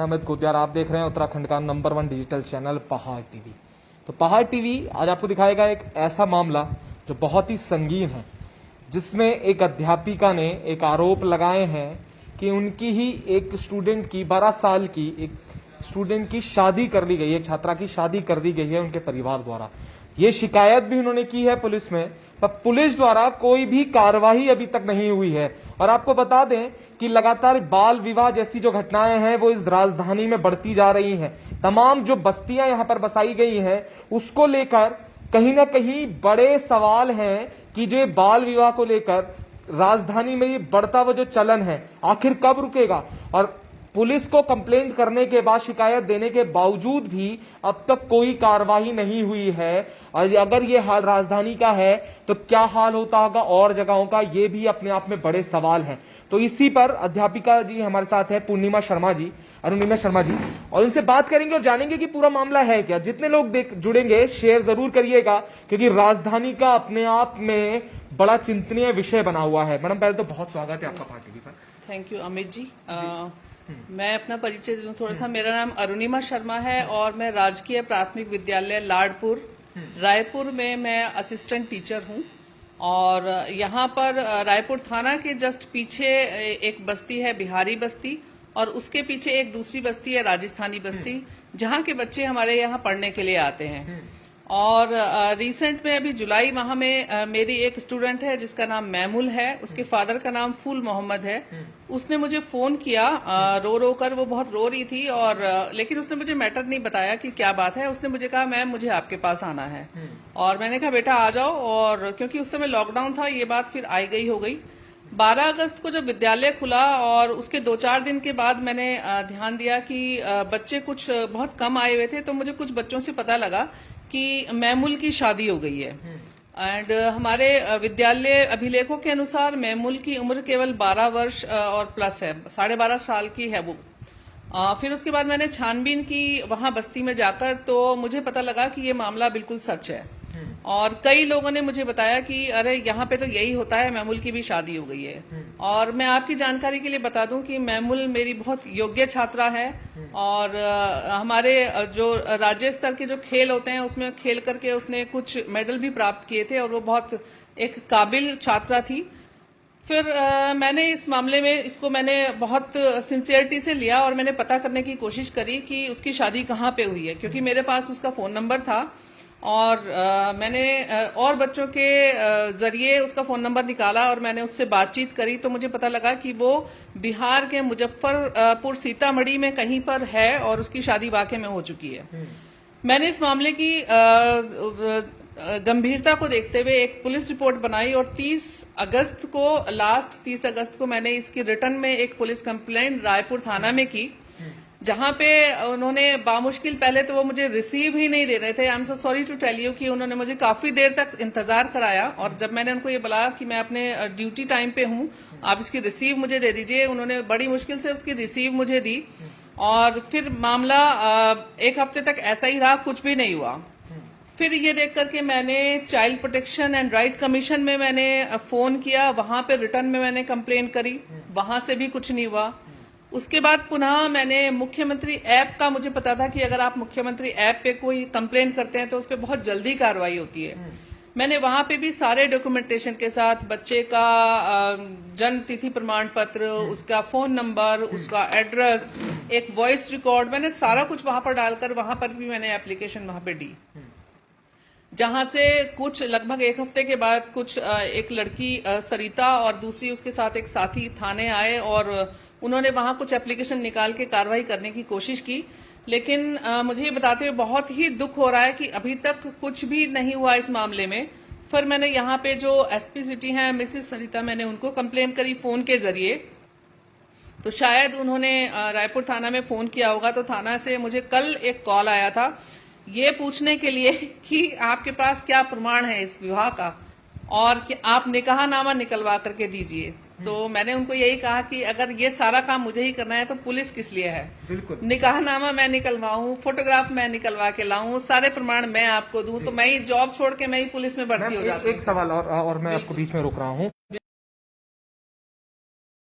अमित कोतियार, आप देख रहे हैं उत्तराखंड का नंबर 1 डिजिटल चैनल पहाड़ टीवी। तो पहाड़ टीवी आज आपको दिखाएगा एक ऐसा मामला जो बहुत ही संगीन है, जिसमें एक अध्यापिका ने एक आरोप लगाए हैं कि उनकी ही एक स्टूडेंट की 12 साल की एक स्टूडेंट की शादी कर ली गई है, छात्रा की शादी कर दी गई है उनके परिवार द्वारा। ये शिकायत भी उन्होंने की है पुलिस में, पर पुलिस द्वारा कोई भी कार्रवाई अभी तक नहीं हुई है। और आपको बता दें कि लगातार बाल विवाह जैसी जो घटनाएं हैं वो इस राजधानी में बढ़ती जा रही हैं। तमाम जो बस्तियां यहां पर बसाई गई हैं उसको लेकर कहीं ना कहीं बड़े सवाल हैं कि जो बाल विवाह को लेकर राजधानी में ये बढ़ता हुआ जो चलन है आखिर कब रुकेगा। और पुलिस को कंप्लेंट करने के बाद, शिकायत देने के बावजूद भी अब तक कोई कार्रवाई नहीं हुई है। और अगर ये हाल राजधानी का है तो क्या हाल होता होगा और जगहों का, ये भी अपने आप में बड़े सवाल हैं। तो इसी पर अध्यापिका जी हमारे साथ है, अरुणिमा शर्मा जी, और उनसे बात करेंगे और जानेंगे कि पूरा मामला है क्या। जितने लोग जुड़ेंगे शेयर जरूर करिएगा, क्योंकि राजधानी का अपने आप में बड़ा चिंतनीय विषय बना हुआ है। मैडम, पहले तो बहुत स्वागत है आपका पहाड़ टीवी पर। Thank you Amit ji. मैं अपना परिचय दूं थोड़ा सा। मेरा नाम अरुणिमा शर्मा है और मैं राजकीय प्राथमिक विद्यालय लाडपुर रायपुर में मैं असिस्टेंट टीचर हूं। और यहाँ पर रायपुर थाना के जस्ट पीछे एक बस्ती है बिहारी बस्ती, और उसके पीछे एक दूसरी बस्ती है राजस्थानी बस्ती, जहाँ के बच्चे हमारे यहाँ पढ़ने के लिए आते हैं। और रिसेंट में अभी जुलाई माह में मेरी एक स्टूडेंट है जिसका नाम मैमुल है, उसके फादर का नाम फूल मोहम्मद है। उसने मुझे फोन किया रो रो कर, वो बहुत रो रही थी, और लेकिन उसने मुझे मैटर नहीं बताया कि क्या बात है। उसने मुझे कहा मैम मुझे आपके पास आना है, और मैंने कहा बेटा आ जाओ। और क्योंकि उस समय लॉकडाउन था, ये बात फिर आई गई हो गई। 12 अगस्त को जब विद्यालय खुला और उसके 2-4 दिन के बाद मैंने ध्यान दिया कि बच्चे कुछ बहुत कम आए हुए थे, तो मुझे कुछ बच्चों से पता लगा कि मैमुल की शादी हो गई है। एंड हमारे विद्यालय अभिलेखों के अनुसार मैमुल की उम्र केवल 12 वर्ष और प्लस है, 12.5 साल की है वो। फिर उसके बाद मैंने छानबीन की वहां बस्ती में जाकर, तो मुझे पता लगा कि ये मामला बिल्कुल सच है। और कई लोगों ने मुझे बताया कि अरे यहाँ पे तो यही होता है, मैमुल की भी शादी हो गई है। और मैं आपकी जानकारी के लिए बता दूं कि मैमुल मेरी बहुत योग्य छात्रा है, और हमारे जो राज्य स्तर के जो खेल होते हैं उसमें खेल करके उसने कुछ मेडल भी प्राप्त किए थे, और वो बहुत एक काबिल छात्रा थी। फिर मैंने इस मामले में इसको मैंने बहुत सिंसियरिटी से लिया, और मैंने पता करने की कोशिश करी कि उसकी शादी कहाँ पे हुई है, क्योंकि मेरे पास उसका फोन नंबर था। और मैंने और बच्चों के जरिए उसका फोन नंबर निकाला और मैंने उससे बातचीत करी, तो मुझे पता लगा कि वो बिहार के मुजफ्फरपुर सीतामढ़ी में कहीं पर है, और उसकी शादी वाकई में हो चुकी है। मैंने इस मामले की गंभीरता को देखते हुए एक पुलिस रिपोर्ट बनाई, और 30 अगस्त को मैंने इसकी रिटर्न में एक पुलिस कंप्लेंट रायपुर थाना में की, जहां पे उन्होंने बामुश्किल, पहले तो वो मुझे रिसीव ही नहीं दे रहे थे। I am so sorry to tell you कि उन्होंने मुझे काफी देर तक इंतजार कराया, और जब मैंने उनको ये बोला कि मैं अपने ड्यूटी टाइम पे हूं, आप इसकी रिसीव मुझे दे दीजिए, उन्होंने बड़ी मुश्किल से उसकी रिसीव मुझे दी। और फिर मामला 1 हफ्ते तक ऐसा ही रहा, कुछ भी नहीं हुआ। फिर ये देख करके मैंने child protection and right commission में मैंने फोन किया, वहां पे रिटर्न में मैंने कंप्लेन करी, वहां से भी कुछ नहीं हुआ। उसके बाद पुनः मैंने मुख्यमंत्री ऐप का, मुझे पता था कि अगर आप मुख्यमंत्री ऐप पे कोई कंप्लेंट करते हैं तो उस पर बहुत जल्दी कार्रवाई होती है। मैंने वहां पे भी सारे डॉक्यूमेंटेशन के साथ बच्चे का जन्म तिथि प्रमाण पत्र, उसका फोन नंबर, उसका एड्रेस, एक वॉइस रिकॉर्ड, मैंने सारा कुछ वहां पर डालकर वहां पर भी मैंने एप्लीकेशन वहां पे दी। जहां से कुछ लगभग 1 हफ्ते के बाद कुछ एक लड़की सरिता और दूसरी उसके साथ एक साथी थाने आए, और उन्होंने वहां कुछ एप्लीकेशन निकाल के कार्रवाई करने की कोशिश की। लेकिन मुझे ये बताते हुए बहुत ही दुख हो रहा है कि अभी तक कुछ भी नहीं हुआ इस मामले में। फिर मैंने यहाँ पे जो एसपी सिटी हैं मिसेस सरिता, मैंने उनको कंप्लेन करी फोन के जरिए, तो शायद उन्होंने रायपुर थाना में फोन किया होगा। तो थाना से मुझे कल एक कॉल आया था ये पूछने के लिए कि आपके पास क्या प्रमाण है इस विवाह का, और कि आप निकाहनामा निकलवा करके दीजिए। तो मैंने उनको यही कहा कि अगर ये सारा काम मुझे ही करना है तो पुलिस किस लिए है। बिल्कुल, निकाहनामा मैं निकलवाऊं, फोटोग्राफ मैं निकलवा के लाऊं, सारे प्रमाण मैं आपको दूं, तो मैं ही जॉब छोड़ के मैं ही पुलिस में भर्ती हो जाती हूँ। एक सवाल और मैं आपको बीच में रोक रहा हूँ।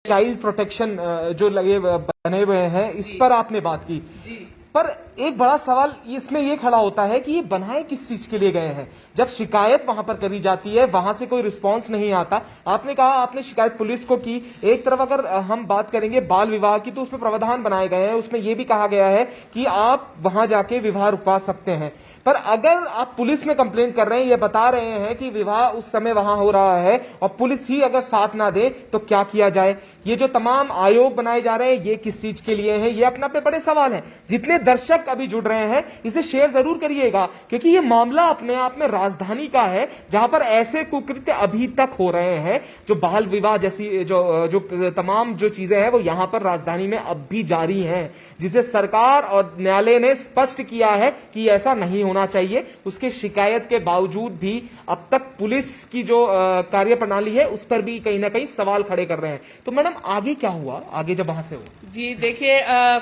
चाइल्ड प्रोटेक्शन जो लगे बने हुए हैं, इस पर आपने बात की। जी पर एक बड़ा सवाल इसमें ये खड़ा होता है कि ये बनाए किस चीज के लिए गए हैं? जब शिकायत वहां पर करी जाती है, वहां से कोई रिस्पांस नहीं आता। आपने कहा आपने शिकायत पुलिस को की। एक तरफ अगर हम बात करेंगे बाल विवाह की, तो उसमें प्रावधान बनाए गए हैं, उसमें यह भी कहा गया है कि आप वहां जाके विवाह रुकवा सकते हैं। पर अगर आप पुलिस में कंप्लेंट कर रहे हैं, ये बता रहे हैं कि विवाह उस समय वहां हो रहा है और पुलिस ही अगर साथ ना दे तो क्या किया जाए? ये जो तमाम आयोग बनाए जा रहे हैं, ये किस चीज के लिए हैं? ये अपने अपने बड़े सवाल हैं। जितने दर्शक अभी जुड़ रहे हैं, इसे शेयर जरूर करिएगा, क्योंकि ये मामला अपने आप में राजधानी का है, जहां पर ऐसे कुकृत्य अभी तक हो रहे हैं। जो बाल विवाह जैसी जो तमाम जो चीजें हैं, वो यहां पर राजधानी में अब भी जारी हैं, जिसे सरकार और न्यायालय ने स्पष्ट किया है कि ऐसा नहीं होना चाहिए। उसके शिकायत के बावजूद भी अब तक पुलिस की जो कार्यप्रणाली है, उस पर भी कहीं ना कहीं सवाल खड़े कर रहे हैं। तो मैडम, आगे क्या हुआ? आगे जब वहां से हुआ जी देखिए,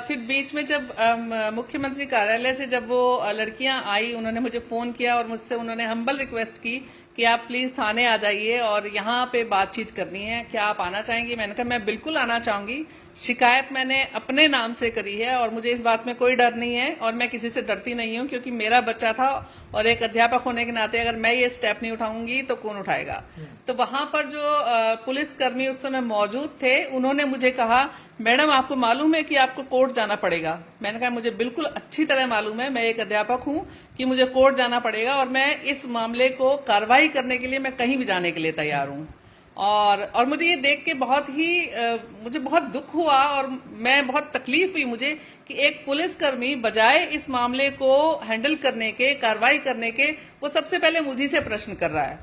फिर बीच में जब मुख्यमंत्री कार्यालय से जब वो लड़कियां आई, उन्होंने मुझे फोन किया और मुझसे उन्होंने हम्बल रिक्वेस्ट की कि आप प्लीज थाने आ जाइए और यहाँ पे बातचीत करनी है, क्या आप आना चाहेंगी? मैंने कहा मैं बिल्कुल आना चाहूंगी। शिकायत मैंने अपने नाम से करी है और मुझे इस बात में कोई डर नहीं है और मैं किसी से डरती नहीं हूँ, क्योंकि मेरा बच्चा था और एक अध्यापक होने के नाते अगर मैं ये स्टेप नहीं उठाऊंगी तो कौन उठाएगा। तो वहां पर जो पुलिसकर्मी उस समय मौजूद थे, उन्होंने मुझे कहा मैडम आपको मालूम है कि आपको कोर्ट जाना पड़ेगा? मैंने कहा मुझे बिल्कुल अच्छी तरह मालूम है, मैं एक अध्यापक हूं, कि मुझे कोर्ट जाना पड़ेगा और मैं इस मामले को कार्रवाई करने के लिए मैं कहीं भी जाने के लिए तैयार हूं। और मुझे ये देख के बहुत ही मुझे बहुत दुख हुआ और मैं बहुत तकलीफ हुई मुझे कि एक पुलिसकर्मी बजाय इस मामले को हैंडल करने के, कार्रवाई करने के, वो सबसे पहले मुझे से प्रश्न कर रहा है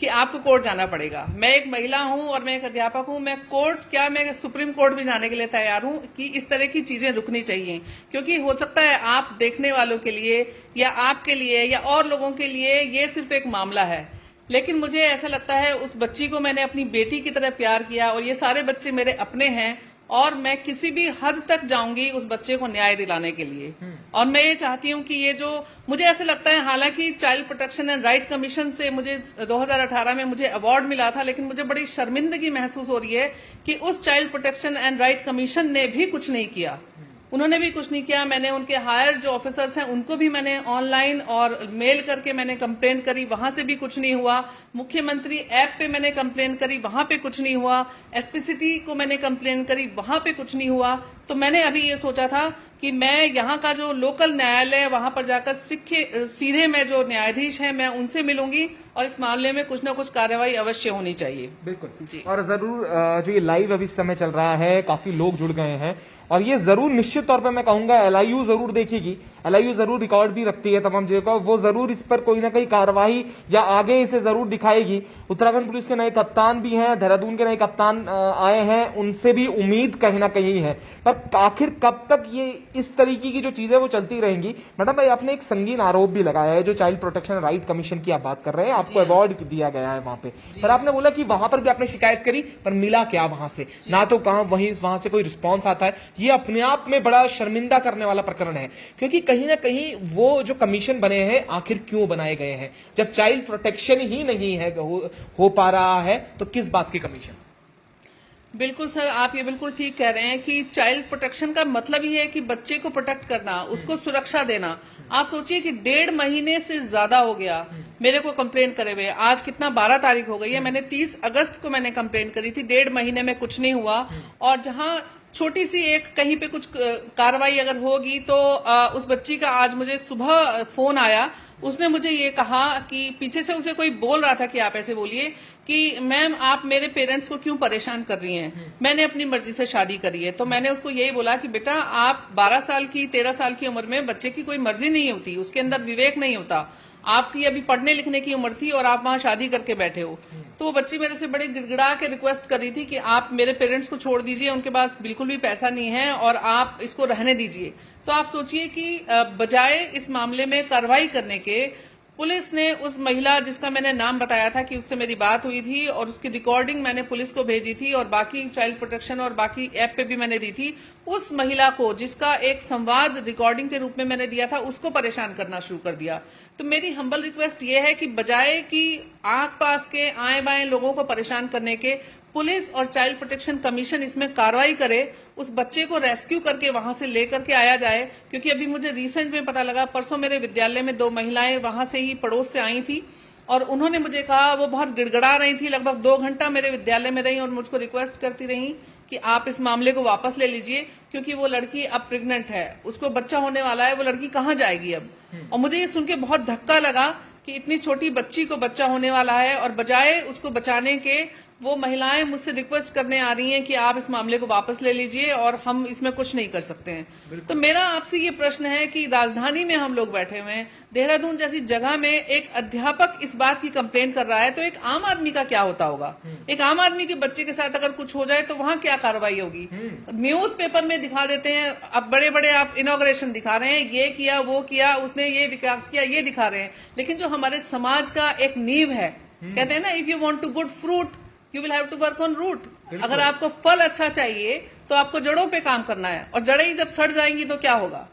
कि आपको कोर्ट जाना पड़ेगा। मैं एक महिला हूं और मैं एक अध्यापक हूं, मैं कोर्ट क्या, मैं सुप्रीम कोर्ट भी जाने के लिए तैयार हूं कि इस तरह की चीजें रुकनी चाहिए। क्योंकि हो सकता है आप देखने वालों के लिए या आपके लिए या और लोगों के लिए ये सिर्फ एक मामला है, लेकिन मुझे ऐसा लगता है उस बच्ची को मैंने अपनी बेटी की तरह प्यार किया और ये सारे बच्चे मेरे अपने हैं और मैं किसी भी हद तक जाऊंगी उस बच्चे को न्याय दिलाने के लिए। और मैं ये चाहती हूँ कि ये जो मुझे ऐसा लगता है, हालांकि child protection and right commission से मुझे 2018 में मुझे अवार्ड मिला था, लेकिन मुझे बड़ी शर्मिंदगी महसूस हो रही है कि उस child protection and right commission ने भी कुछ नहीं किया। उन्होंने भी कुछ नहीं किया। मैंने उनके हायर जो ऑफिसर्स हैं उनको भी मैंने ऑनलाइन और मेल करके मैंने कंप्लेन करी, वहां से भी कुछ नहीं हुआ। मुख्यमंत्री ऐप पे मैंने कंप्लेन करी, वहां पे कुछ नहीं हुआ। एसपीसीटी को मैंने कंप्लेन करी, वहां पे कुछ नहीं हुआ। तो मैंने अभी ये सोचा था कि मैं यहाँ का जो लोकल न्यायालय है वहां पर जाकर सीधे मैं जो न्यायाधीश हैं मैं उनसे मिलूंगी और इस मामले में कुछ न कुछ कार्रवाई अवश्य होनी चाहिए। बिल्कुल जी। और जरूर जो ये लाइव अभी समय चल रहा है, काफी लोग जुड़ गए हैं और ये जरूर निश्चित तौर पे मैं कहूंगा एलआईयू जरूर देखेगी, एलआईयू जरूर रिकॉर्ड भी रखती है तमाम चीजों का, वो जरूर इस पर कोई ना कोई कार्रवाई या आगे इसे जरूर दिखाएगी। उत्तराखंड पुलिस के नए कप्तान भी हैं, देहरादून के नए कप्तान आए हैं, उनसे भी उम्मीद कहीं ना कहीं है। पर आखिर कब तक ये इस तरीके की जो चीजें वो चलती रहेंगी? मैडम भाई, आपने एक संगीन आरोप भी लगाया है, जो चाइल्ड प्रोटेक्शन राइट कमीशन की आप बात कर रहे हैं, आपको अवार्ड दिया गया है वहां पे, पर आपने बोला कि वहां पर भी आपने शिकायत करी, पर मिला क्या वहां से? ना तो कहा वहां से कोई रिस्पॉन्स आता है। ये अपने आप में बड़ा शर्मिंदा करने वाला प्रकरण है, क्योंकि कहीं ना कहीं वो जो कमीशन बने हैं आखिर क्यों बनाए गए हैं? जब चाइल्ड प्रोटेक्शन ही नहीं है हो पा रहा है तो किस बात की कमीशन? बिल्कुल सर, आप ये बिल्कुल ठीक कह रहे हैं कि चाइल्ड प्रोटेक्शन का मतलब ही है कि बच्चे को प्रोटेक्ट करना, उसको सुरक्षा देना। आप सोचिए कि 1.5 महीने से ज्यादा हो गया मेरे को कंप्लेन करे हुए। आज कितना 12 तारीख हो गई है, मैंने 30 अगस्त को मैंने कंप्लेन करी थी, 1.5 महीने में कुछ नहीं हुआ। और जहां छोटी सी एक कहीं पे कुछ कार्रवाई अगर होगी तो उस बच्ची का आज मुझे सुबह फोन आया, उसने मुझे ये कहा कि पीछे से उसे कोई बोल रहा था कि आप ऐसे बोलिए कि मैम आप मेरे पेरेंट्स को क्यों परेशान कर रही हैं, मैंने अपनी मर्जी से शादी करी है। तो मैंने उसको यही बोला कि बेटा आप 12 साल की 13 साल की उम्र में बच्चे की कोई मर्जी नहीं होती, उसके अंदर विवेक नहीं होता। आपकी अभी पढ़ने लिखने की उम्र थी और आप वहां शादी करके बैठे हो। तो वो बच्ची मेरे से बड़ी गिड़गिड़ा के रिक्वेस्ट कर रही थी कि आप मेरे पेरेंट्स को छोड़ दीजिए, उनके पास बिल्कुल भी पैसा नहीं है और आप इसको रहने दीजिए। तो आप सोचिए कि बजाय इस मामले में कार्रवाई करने के, पुलिस ने उस महिला जिसका मैंने नाम बताया था कि उससे मेरी बात हुई थी और उसकी रिकॉर्डिंग मैंने पुलिस को भेजी थी और बाकी चाइल्ड प्रोटेक्शन और बाकी ऐप पे भी मैंने दी थी, उस महिला को जिसका एक संवाद रिकॉर्डिंग के रूप में मैंने दिया था उसको परेशान करना शुरू कर दिया। तो मेरी हम्बल रिक्वेस्ट ये है कि बजाय कि आसपास के आए बाएं लोगों को परेशान करने के, पुलिस और चाइल्ड प्रोटेक्शन कमीशन इसमें कार्रवाई करे, उस बच्चे को रेस्क्यू करके वहां से लेकर के आया जाए। क्योंकि अभी मुझे रिसेंट में पता लगा, परसों मेरे विद्यालय में 2 महिलाएं वहां से ही पड़ोस से आई थी और उन्होंने मुझे कहा, वो बहुत गिड़गिड़ा रही थी, लगभग 2 घंटा मेरे विद्यालय में रही और मुझको रिक्वेस्ट करती रही कि आप इस मामले को वापस ले लीजिए, क्योंकि वो लड़की अब प्रेग्नेंट है, उसको बच्चा होने वाला है, वो लड़की कहाँ जाएगी अब। और मुझे ये सुन के बहुत धक्का लगा कि इतनी छोटी बच्ची को बच्चा होने वाला है और बजाय उसको बचाने के वो महिलाएं मुझसे रिक्वेस्ट करने आ रही हैं कि आप इस मामले को वापस ले लीजिए और हम इसमें कुछ नहीं कर सकते हैं। तो मेरा आपसे ये प्रश्न है कि राजधानी में हम लोग बैठे हुए हैं, देहरादून जैसी जगह में एक अध्यापक इस बात की कंप्लेन कर रहा है, तो एक आम आदमी का क्या होता होगा? एक आम आदमी के बच्चे के साथ अगर कुछ हो जाए तो वहां क्या कार्रवाई होगी? न्यूज पेपर में दिखा देते हैं, अब बड़े बड़े आप इनॉग्रेशन दिखा रहे हैं, ये किया वो किया, उसने ये विकास किया, ये दिखा रहे हैं, लेकिन जो हमारे समाज का एक नींव है, कहते हैं ना, if you want to good fruit you will have to work on root. अगर आपको फल अच्छा चाहिए तो आपको जड़ों पे काम करना है, और जड़ें ही जब सड़ जाएंगी तो क्या होगा?